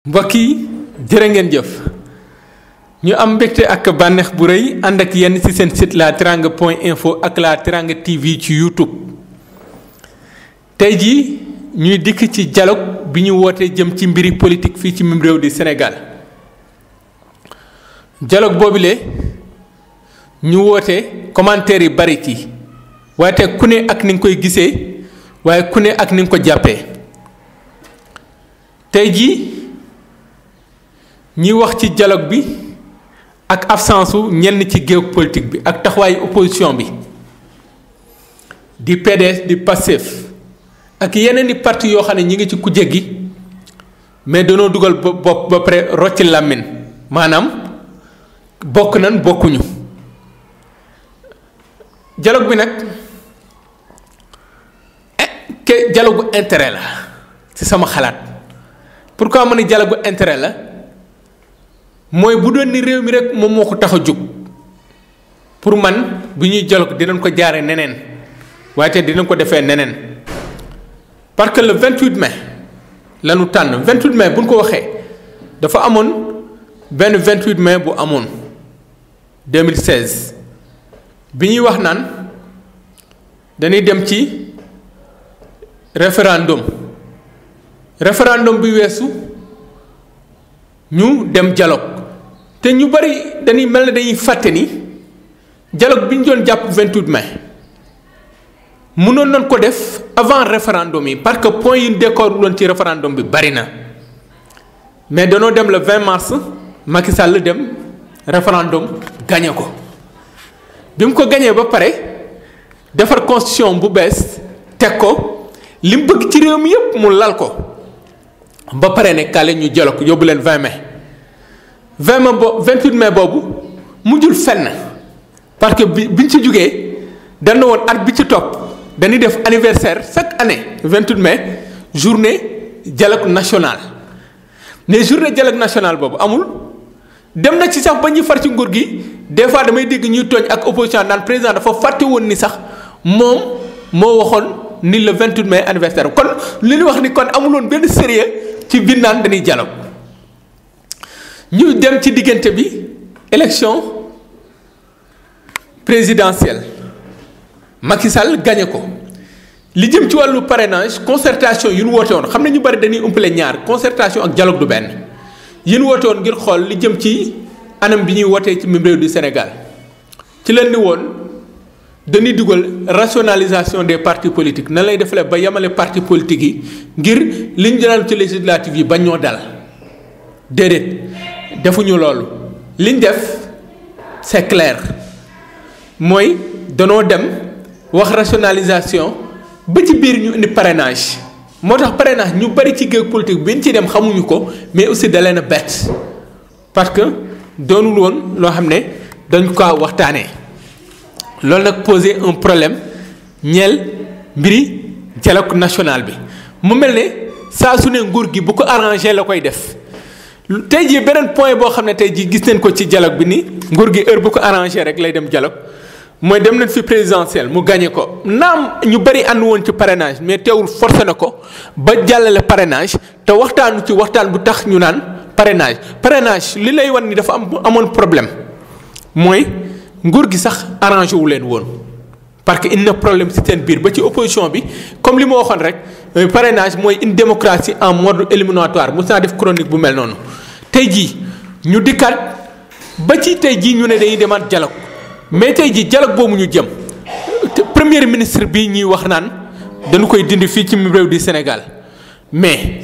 mbokk yi jërë ngeen jëf ñu am mbégte ak bànneex bu rëy ànd ak yenn ci seen site la teranga point info ak la teranga TV ci YouTube tey jii ñuy dikk ci dialogue bi ñu woote jëm ci mbiri politique fii ci mim réew di Sénégal dialogue boobule ñu woote commentaire yi bari ci waaye ku ne ak ni nga koy gisee waaye ku ne ak ni nga ko jàppee tey jii ñi wax ci dialogue bi ak absence su ñenn ci géew politique bi ak taxawaayu opposition bi di PDS di Pastef ak yeneen i parti yoo xam ne ñi ngi ci kujje gi mais danoo dugal bopp ba pare rocci làmmiñ maanaam bokk nan bokkuñu dialogue bi nag ke dialogue bu intérêt la ci sama xalaat pourquoi ma ne dialogue bu intérêt la mooy bu doon ni réew mi rek moom moo ko tax a jóg pour man bi ñuy dialogue dinañ ko jaare neneen waaye te dinañ ko defee neneen parce que le 28 mai la ñu tànn 28 mai bu ñu ko waxee dafa amoon benn 28 mai bu amoon 2016 bi ñuy wax naan dañuy dem ci référendum bi weesu ñu dem dialogue te ñu bari dañuy mel ne dañuy fàtte ni dialogue bi ñu doon jàpp 28 mai mënoon nañ ko def avant référendum yi parce que point yi ñu décor loon ci référendum bi bari na mais danoo dem le 20 mars Macky Sall dem référendum gagné ko bi mu ko gagné ba pare defar constitution bu bees teg ko li mu bëgg ci réew mi yépp mu lal ko ba pare ne kale ñu dialogue yóbbu leen 20 mai 28 mai boobu mujjul fenn parce que biñ ci jugee dañ na woon at bi ci topp dañuy def anniversaire chaque année 28 mai journée dialogue national mais journée dialogue national boobu amul dem na ci sax ba ñuy far ci nguur gi des fois damay dégg ñuy tooñ ak opposition naan président dafa fàtte woon ni sax moom moo waxoon ni le 28 mai anniversaire kon li ñu wax ni kon amuloon benn sérieux ci biir naan dañuy dialogue ñu dem ci diggante bi élection présidentielle Macky Sall gagné ko li jëm ci wàllu parrainage concertation yu ñu woote woon xam ne ñu bari dañuy umpale ñaar concertation ak dialogue du benn yi ñu woote woon ngir xool li jëm ci anam bi ñuy wootee ci même réew du Sénégal ci leen ni woon dañuy dugal rationalisation des partis politiques nan lay defalee ba yemale partis politiques yi ngir liñ jëlaat ci législative yi bañ ñoo dal déedéet defuñu loolu liñ def c'est clair mooy danoo dem wax rationalisation ba ci biir ñu indi parrainage moo tax parrainage ñu bari ci géew politique bi ñu ci dem xamuñu ko mais aussi da leen a bett parce que doonul woon loo xam ne dañ ko waxtaanee. loolu nag posé un problème ñeel mbiri dialogue national bi mu mel ne saa su ne nguur gi bu ko arrangé la koy def tey jii beneen point boo xam ne tey jii gis nañ ko ci dialogue bi ni nguur gi heure bu ko arrangé rek lay dem dialogue mooy dem nañ fi présidentielle mu gagné ko naam ñu bëri ànd woon ci parrainage mais teewul forcé na ko ba jàllale parrainage te waxtaanu ci waxtaan bu tax ñu naan parrainage li lay wan ni dafa amoon problème mooy. nguur gi sax arrangé wu leen woon parce que indi na problème ci seen biir ba ci opposition bi comme li ma waxoon rek parrainage mooy une démocratie en mode éliminatoire mos naa def chronique bu mel noonu tey jii ñu dikkaat ba ci tey jii ñu ne dañuy demaat dialogue mais tey jii dialogue boobu ñu jëm premier ministre bi ñuy wax naan dañu koy dindi fii ci réew di Sénégal mais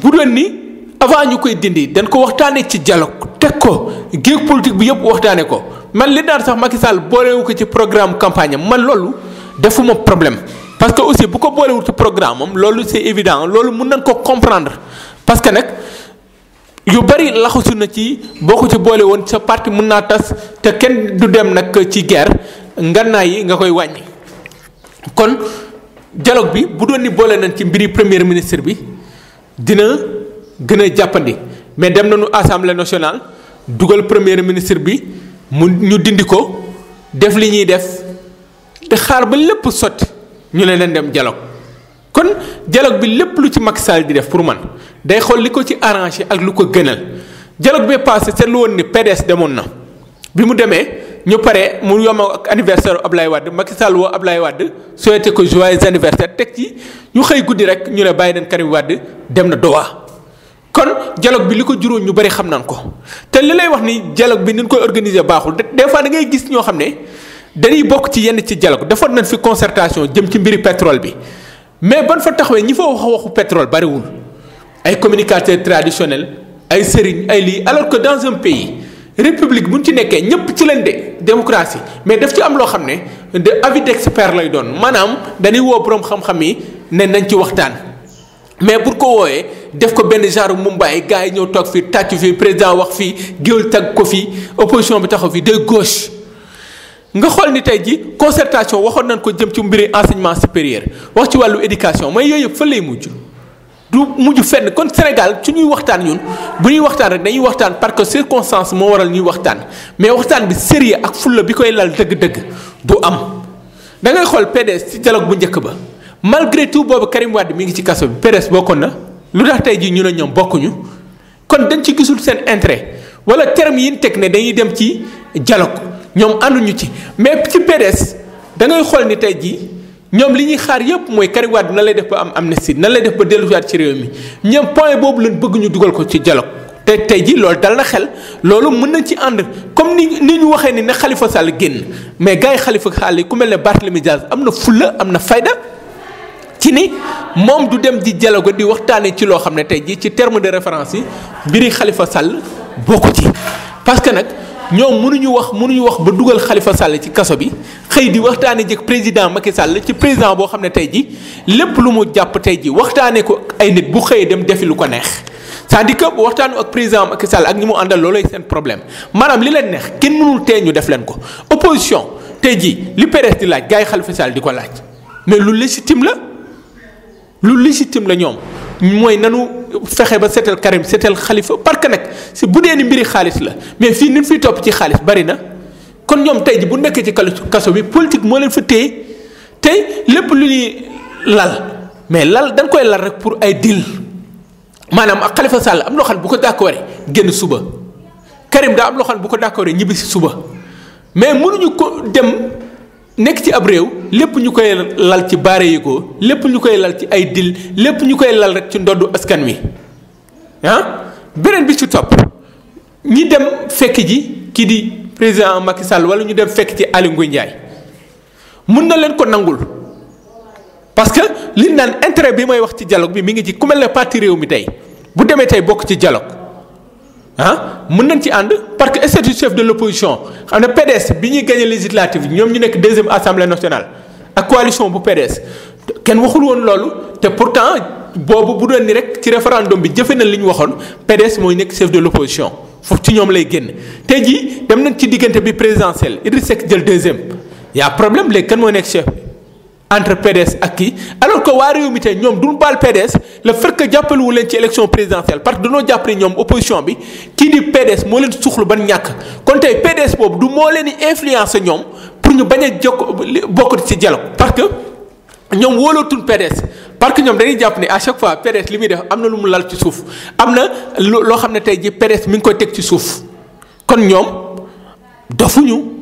bu doon ni avant ñu koy dindi dañ ko waxtaanee ci dialogue teg ko géew politique bi yëpp waxtaanee ko. man li daan sax Macky Sall boolewu ko ci programme campagne am man loolu defuma problème parce que aussi bu ko boolewul ci programme am loolu c'est évident loolu mën nañ ko comprendre parce que nag yu bari laxasu na ci boo ko ci boole woon sa parti mën naa tas te kenn du dem nag ci guerre ngannaay yi nga koy wàññi. kon dialogue bi bu doon ni boole nañ ci mbiri premier ministre bi dina gën a jàppandi mais dem nañu assemblée nationale dugal premier ministre bi. ñu dindi ko def li ñuy def te xaar ba lépp sotti ñu leen dem dialogue kon dialogue bi lépp lu ci Macky Sall di def pour man day xool li ko ci arrangé ak lu ko gënal dialogue bi passé seetlu woon ni PDS demoon na bi mu demee ñu pare mu yomb ak anniversaire Ablaye Wade Macky Sall woo Ablaye Wade souhaité ko joyeux anniversaire teg ci ñu xëy guddi rek ñu ne bàyyi nañ Karim Wade dem na Doha. kon dialogue bi li ko juróom ñu bari xam nañ ko te li lay wax ni dialogue bi ni ñu koy organiser baaxul des fois da ngay gis ñoo xam ne dañuy bokk ci yenn ci dialogue defoon nañ fi concertation jëm ci mbiri pétrole bi mais ban fa taxawee ñi fa waxu pétrole bariwul ay communicateurs traditionnels ay sëriñ ay lii alors que dans un pays république bu ñu ci nekkee ñëpp ci leen de démocratie mais daf ci am loo xam ne de avis d'expert lay doon maanaam dañuy woo borom xam-xam yi ne nañ ci waxtaan. mais pour ko wooyee def ko benn genre Mumbai gars yi ñëw toog fii tàcc fii président wax fii géwél tag ko fii opposition bi taxaw fii de gauche nga xool ni tey ji concertation waxoon nañ ko jëm ci mbiri enseignement supérieur wax ci wàllu éducation mais yooyu yëpp fan lay mujj du mujj fenn kon Sénégal su ñuy waxtaan ñun bu ñuy waxtaan rek dañuy waxtaan parce que circonstance moo waral ñuy waxtaan mais waxtaan bi sérieux ak fulla bi koy lal dëgg-dëgg du am da ngay xool PDS ci dialogue bu njëkk ba malgré tout boobu Karim Wade mi ngi ci kaso bi PDS bokkoon na lu tax tey jii ñu ne ñoom bokkuñu kon dañ ci gisul seen intérêt wala terme yi ñu teg ne dañuy dem ci dialogue ñoom ànduñu ci mais ci PDS da ngay xool ni tey jii ñoom li ñuy xaar yépp mooy Karim Wade nan lay def ba am amnistie nan lay def ba delluwaat ci réew mi ñoom point boobu lañ bëgg ñu dugal ko ci dialogue te tey jii loolu dal na xel loolu mën nañ ci ànd comme ni ñu waxee ni ne Khalifa Sall génn mais gars yi Khalifa Sall ku mel ne Barthélémy Dias am na fulla am na fayda ci ni moom du dem di dialogue di waxtaanee ci loo xam ne tey jii ci terme de référence yi mbiri Khalifa Sall bokku ci parce que nag ñoom mënuñu wax ba dugal Khalifa Sall ci kaso bi xëy di waxtaanee jëkk président Macky Sall ci président boo xam ne tey jii lépp lu mu jàpp tey jii waxtaanee ko ay nit bu xëyee dem defi lu ko neex c'est-à-dire que waxtaanu ak président Macky Sall ak ñi mu àndal loolay seen problème maanaam li leen neex kenn mënul tee ñu def leen ko opposition tey jii li PDS di laaj gars yi Khalifa Sall di ko laaj mais lu légitime la ñoom mooy nanu fexe ba seetal Karim seetal Khalifa parce que nag si bu dee ni mbiri xaalis la mais fii ni fiy topp ci xaalis bari na kon ñoom tey ji bu nekkee ci kaso bi politique moo leen fa téye tey lépp lu ñuy lal mais lal dañ koy lal rek pour ay deal maanaam ak Khalifa Sall am loo xam bu ko d'accord génn suba Karim daa am loo xam bu ko d'accord ñibbi si suba mais mënuñu ko dem nekk ci ab réew lépp ñu koy lal ci baare yi ko lépp ñu koy lal ci ay dil lépp ñu koy lal rek ci ndoddu askan wi beneen bi ci topp ñi dem fekk ji kii di président Macky Sall wala ñu dem fekk ci Aly Ngouille Ndiaye mun na leen ko nangul parce que li naan intérêt bi may wax ci dialogue bi mi ngi ci ku mel ne parti réew mi tey bu demee tey bokk ci dialogue mën nañ ci ànd parce que statut chef de l'opposition xam ne PDS bi ñuy gagné législative ñoom ñu nekk deuxième assemblée nationale ak coalition bu PDS kenn waxul woon loolu te pourtant boobu bu doon ni rek ci référendum bi jëfe na li ñu waxoon PDS mooy nekk chef de l'opposition foofu ci ñoom lay génn tey jii dem nañ ci diggante bi présidentielle Idriss Seck jël deuxième y a problème léegi kan mooy nekk chef entre PDS ak kii alors que waa réew mi tey ñoom duñu baal PDS le fait que jàppale wu leen ci élection présidentielle parce que dañoo jàpp ni ñoom opposition bi kii di PDS moo leen suxlu ban ñàkk kon tey PDS boobu du moo leen di influencer ñoom pour ñu bañ a bokk ci dialogue parce que ñoom wóolootuñ PDS parce que ñoom dañuy jàpp ni à chaque fois PDS li muy def am na lu mu lal ci suuf am na loo xam ne tey ji PDS mi ngi koy teg ci suuf kon ñoom dofuñu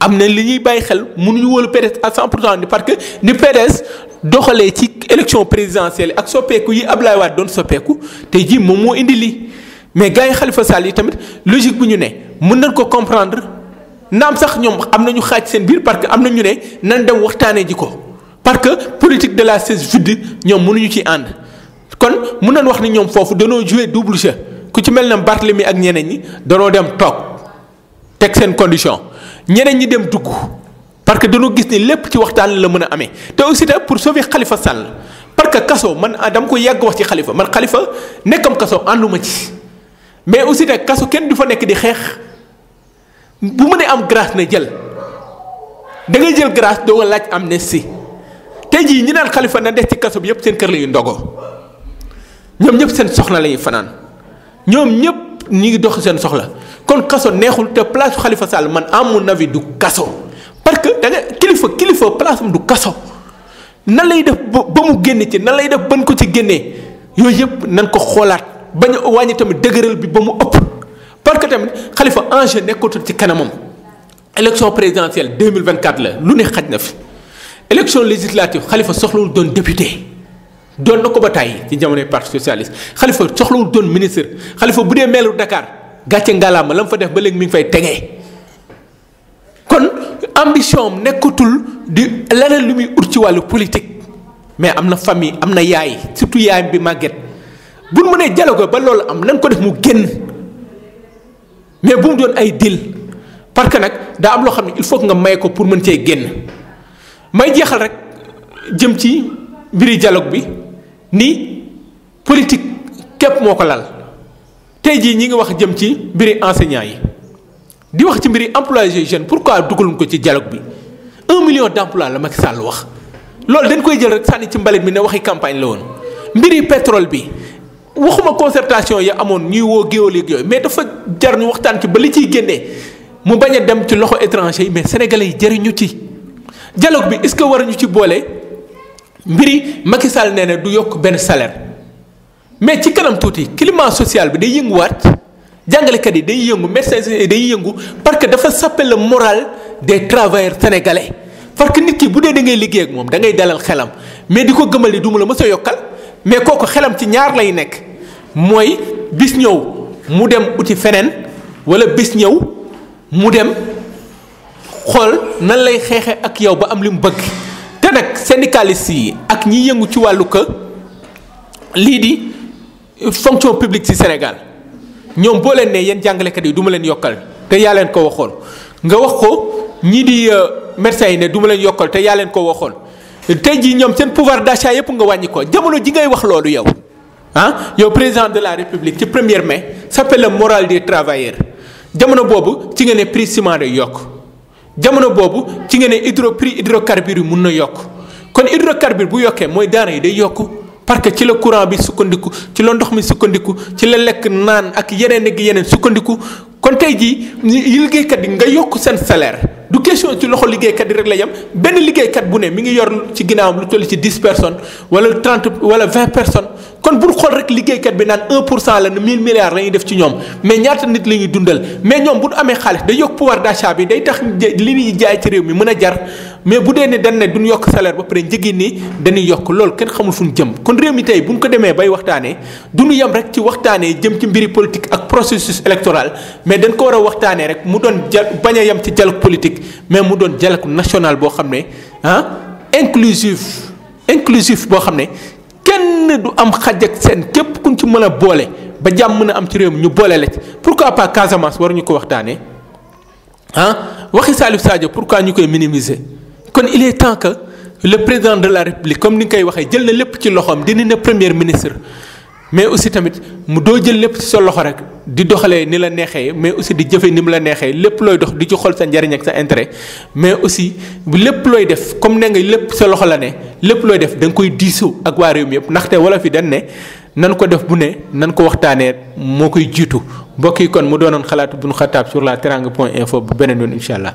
am na li ñuy bàyyi xel mënuñu wóolu PDS à 100% ni parce que ni PDS doxalee ci élection présidentielle ak soppeeku yi Ablaye Wade doon soppeeku tey jii moom moo indi lii mais gars yi Khalifa Sall yi tamit logique bu ñu ne mën nañ ko comprendre naam sax ñoom am na ñu xaaj seen biir parce que am na ñu ne nan dem waxtaanee ji ko parce que politique de la chaise vide ñoom mënuñu ci ànd kon mën nañ wax ni ñoom foofu danoo jouer double jeu ku ci mel ne Barthélémy ak ñeneen ñi danoo dem toog teg seen condition. ñeneen ñi dem dugg parce que dañoo gis ni lépp ci waxtaan la mën a amee te aussi pour sauver Khalifa Sall parce que kaso man dama ko yàgg wax ci Khalifa man Khalifa nekkam kaso ànduma ci mais aussi kaso kenn du fa nekk di xeex bu mënee am grâce na jël da ngay jël grâce doo nga laaj amnistie tey jii ñi naan Khalifa na des ci kaso bi yëpp seen kër la ñuy ndogoo ñoom ñëpp seen soxla la ñuy fanaan ñoom ñëpp ñi ngi dox seen soxla. kon kaso neexul te place Khalifa Sall man à mon avis du kaso parce que da nga kilifa place am du kaso nan lay def ba mu génn ci nan lay def ban ko ci génnee yooyu yëpp nañ ko xoolaat bañ a wàññi tamit dëgëral bi ba mu ëpp parce que tamit Khalifa enjeu nekkatul ci kanamam. élection présidentielle 2024 la lu ne xaj na fi élection législative Khalifa soxlawul doon député doon na ko ba tàyyi ci jamonoy parti socialiste Khalifa soxlawul doon ministre Khalifa bu dee meelu Dakar gàcce ngalaama la mu fa def ba léegi mi ngi fay tegee kon ambition am nekkatul di leneen lu muy ut ci wàllu politique mais am na famille am na yaay surtout yaayam bi màgget bu mu mënee dialogue ba loolu am nañ ko def mu génn mais bu mu doon ay deal parce que nag daa am loo xam ne il faut que nga may ko pour mën cee génn may jeexal rek jëm ci mbiri dialogue bi ni politique képp moo ko lal tey jii ñi ngi wax jëm ci mbiri enseignants yi di wax ci mbiri employés jeunes pourquoi dugaluñ ko ci dialogue bi 1 million d'emplois la Macky Sall wax loolu dañ koy jël rek sànni ci mbalit mi ne waxi campagne la woon mbiri pétrole bi waxuma concertation ya amoon ñuy woo géwél yooyu mais dafa jar ñu waxtaan ci ba li ciy génnee mu bañ a dem ci loxo étranger yi mais sénégalais yi jëriñu ci dialogue bi est-ce que waruñu ci boole mbiri Macky Sall nee na du yokk benn salaire mais ci kanam tuuti climat social bi day yënguwaat jàngalekat yi day yëngu médecins yi day yëngu parce que dafa saper le moral des travailleurs sénégalais parce que nit ki bu dee da ngay liggéey ak moom da ngay dalal xelam mais di ko gëmal ni du ma la mës a yokkal mais kooku xelam ci ñaar lay nekk mooy bis ñëw mu dem uti feneen wala bis ñëw mu dem xool nan lay xeexe ak yow ba am li mu bëgg te nag syndicalistes yi ak ñi yëngu ci wàllu que lii di fonction publique ci Sénégal ñoom boo leen ne yéen jàngalekat yi du ma leen yokkal te yaa leen ko waxoon nga wax ko ñii di médecins yi ne du ma leen yokkal te yaa leen ko waxoon tey jii ñoom seen pouvoir d'achat yëpp nga wàññi ko jamono ji ngay wax loolu yow yow président de la République ci 1er mai s'appelle le moral des travailleurs jamono boobu ci nga ne prix ciment day yokk jamono boobu ci nga ne prix hydrocarbures yi mun na yokk kon hydrocarbure bu yokkee mooy denrée yi day yokk parce que ci la courant bi sukkandiku ci la ndox mi sukkandiku ci la lekk naan ak yeneen ak yeneen sukkandiku kon tey jii liggéeykat yi nga yokk seen salaire du question ci loxo liggéeykat yi rek la yem benn liggéeykat bu ne mi ngi yor ci ginnaawam lu toll ci 10 personnes wala 30 wala 20 personnes kon bul xool rek liggéeykat bi naan 1% la ne 1000 milliards la ñuy def ci ñoom mais ñaata nit la ñuy dundal mais ñoom bu ñu amee xaalis day yokk pouvoir d'achat bi day tax li ñuy jaay ci réew mi mën a jar mais bu dee ne dañ ne duñ yokk salaire ba pare njëgi nii dañuy yokk loolu kenn xamul fu ñu jëm kon réew mi tey bu ñu ko demee bay waxtaanee du ñu yem rek ci waxtaanee jëm ci mbiri politique ak processus électoral mais dañ ko war a waxtaanee rek mu doon bañ a yem ci dialogue politique mais mu doon dialogue national boo xam ne inclusif boo xam ne kenn du am xaj ak seen képp kuñ ci mën a boole ba jàmm mën a am ci réew mi ñu boole la ci pourquoi pas Casamance waruñu ko waxtaanee waxi Salif Sadio pourquoi ñu koy minimiser kon il est temps que le président de la République comme ni nga koy waxee jël na lépp ci loxoom dina ne premier ministre mais aussi tamit mu doo jël lépp ci sa loxo rek di doxalee ni la neexee mais aussi di jëfee ni mu la neexee lépp looy dox di ci xool sa njariñ ak sa intérêt mais aussi lépp looy def comme ne nga lépp sa loxo la ne lépp looy def da nga koy diisoo ak waa réew mi yëpp ndaxte wala fi dañ ne nan ko def bu ne nan ko waxtaanee moo koy jiitu mbokk yi kon mu doonoon xalaatu bu ñu xataab sur la teranga.info bu beneen yoon incha allah.